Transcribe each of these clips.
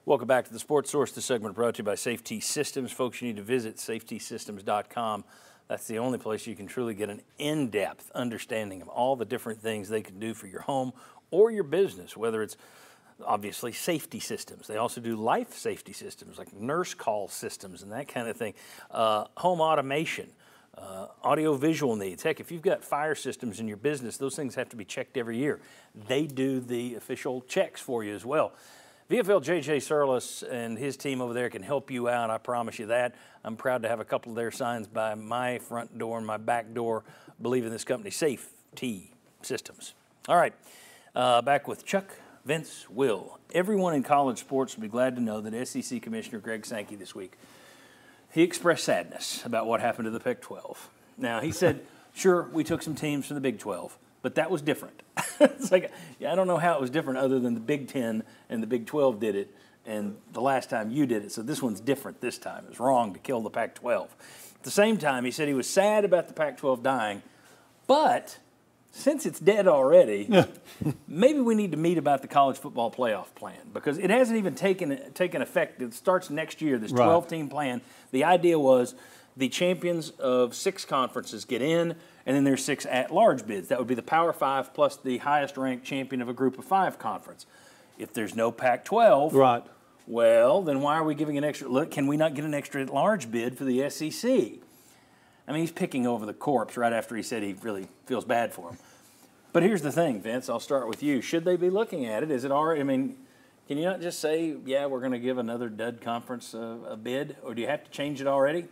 Welcome back to the Sports Source. This segment brought to you by Safety Systems. Folks, you need to visit safetysystems.com. That's the only place you can truly get an in-depth understanding of all the different things they can do for your home or your business, whether it's obviously safety systems. They also do life safety systems like nurse call systems and that kind of thing, home automation, audio-visual needs. Heck, if you've got fire systems in your business, those things have to be checked every year. They do the official checks for you as well. VFL JJ Surlis and his team over there can help you out, I promise you that. I'm proud to have a couple of their signs by my front door and my back door. Believe in this company, Safety Systems. All right, back with Chuck, Vince, Will. Everyone in college sports will be glad to know that SEC Commissioner Greg Sankey this week, he expressed sadness about what happened to the Pac-12. Now, he said, sure, we took some teams from the Big 12, but that was different. It's like, yeah, I don't know how it was different other than the Big 10 and the Big 12 did it, and the last time you did it, so this one's different this time. It was wrong to kill the Pac-12. At the same time, he said he was sad about the Pac-12 dying, but since it's dead already, maybe we need to meet about the college football playoff plan because it hasn't even taken effect. It starts next year, this 12-team plan. The idea was the champions of 6 conferences get in, and then there's 6 at-large bids. That would be the Power 5 plus the highest-ranked champion of a Group of 5 conference. If there's no Pac-12, well, then why are we giving an extra look? Can we not get an extra at-large bid for the SEC? I mean, he's picking over the corpse right after he said he really feels bad for him. But here's the thing, Vince. I'll start with you. Should they be looking at it? Is it already? I mean, can you not just say, yeah, we're going to give another dud conference a bid, or do you have to change it already?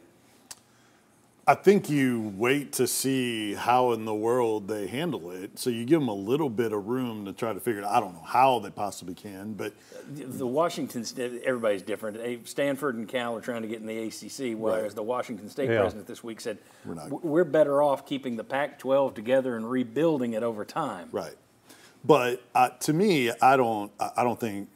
I think you wait to see how in the world they handle it. So you give them a little bit of room to try to figure it out. I don't know how they possibly can, but the Washington, everybody's different. Stanford and Cal are trying to get in the ACC, whereas the Washington State president this week said we're better off keeping the Pac-12 together and rebuilding it over time. Right. But to me, I don't think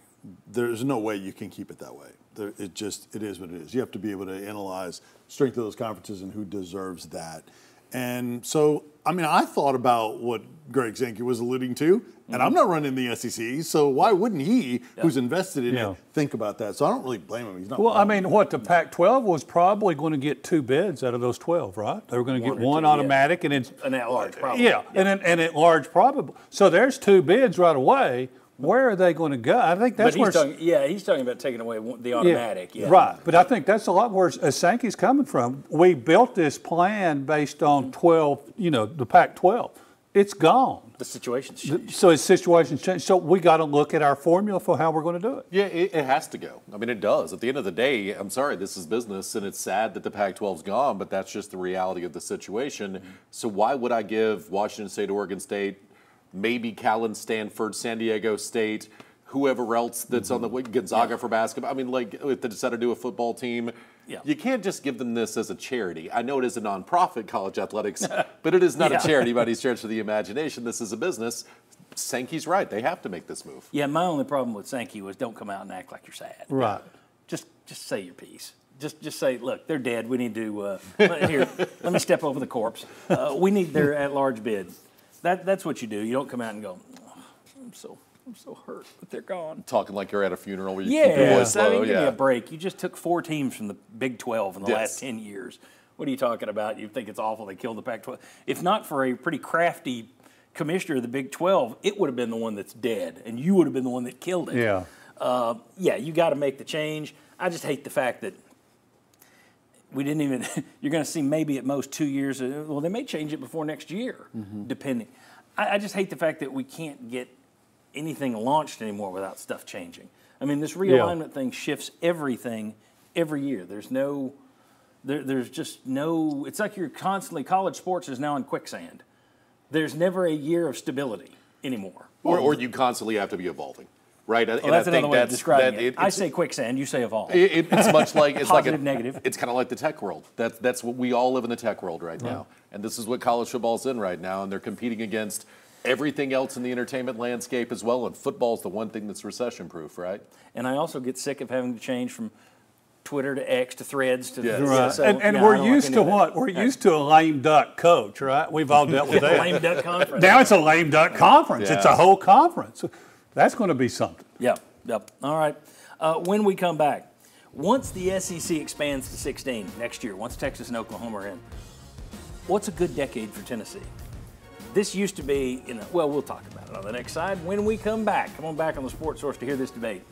there's no way you can keep it that way. It is what it is. You have to be able to analyze strength of those conferences and who deserves that. And so, I mean, I thought about what Greg Sankey was alluding to, and I'm not running the SEC, so why wouldn't he, who's invested in it, think about that? So I don't really blame him. He's not. Well, I mean, the Pac-12 was probably going to get 2 bids out of those 12, right? They were going to get one automatic and it's an at-large probably. Yeah, and an at-large probably. So there's 2 bids right away. Where are they going to go? I think that's he's talking about taking away the automatic. Yeah. Right, but I think that's a lot where Sankey's coming from. We built this plan based on 12, the Pac-12. It's gone. The situation's changed. So the situation's changed. So we got to look at our formula for how we're going to do it. Yeah, it has to go. I mean, it does. At the end of the day, I'm sorry, this is business, and it's sad that the Pac-12's gone, but that's just the reality of the situation. So why would I give Washington State, Oregon State, maybe Cal and Stanford, San Diego State, whoever else that's on the Gonzaga for basketball. I mean, like if they decide to do a football team, you can't just give them this as a charity. I know it is a nonprofit, college athletics, but it is not a charity by any stretch of the imagination. This is a business. Sankey's right. They have to make this move. Yeah, my only problem with Sankey was don't come out and act like you're sad. Right. Just say your piece. Just say, look, they're dead. We need to here. Let me step over the corpse. We need their at-large bid. That's what you do. You don't come out and go, I'm so hurt that they're gone. Talking like you're at a funeral where you keep your voice low. I mean, give me a break. You just took 4 teams from the Big 12 in the last 10 years. What are you talking about? You think it's awful they killed the Pac-12? If not for a pretty crafty commissioner of the Big 12, it would have been the one that's dead, and you would have been the one that killed it. Yeah. You got to make the change. I just hate the fact that we didn't even – you're going to see maybe at most 2 years. Well, they may change it before next year, depending. I just hate the fact that we can't get anything launched anymore without stuff changing. I mean, this realignment thing shifts everything every year. There's no – there's just no – it's like you're constantly – college sports is now in quicksand. There's never a year of stability anymore. Or you constantly have to be evolving. Right, well, and that's another way of describing it. I say quicksand, you say evolve. It's much like it's positive, negative. It's kind of like the tech world. That's what we all live in the tech world right now, and this is what college football's in right now, and they're competing against everything else in the entertainment landscape as well. And football's the one thing that's recession-proof, right? And I also get sick of having to change from Twitter to X to Threads to So, and we're used to what? We're used to a lame duck coach, right? We've all dealt with that. Lame duck conference. Now it's a lame duck conference. It's a whole conference. That's going to be something. Yep. All right. When we come back, once the SEC expands to 16 next year, once Texas and Oklahoma are in, what's a good decade for Tennessee? This used to be, well, we'll talk about it on the next side when we come back. Come on back on the Sports Source to hear this debate.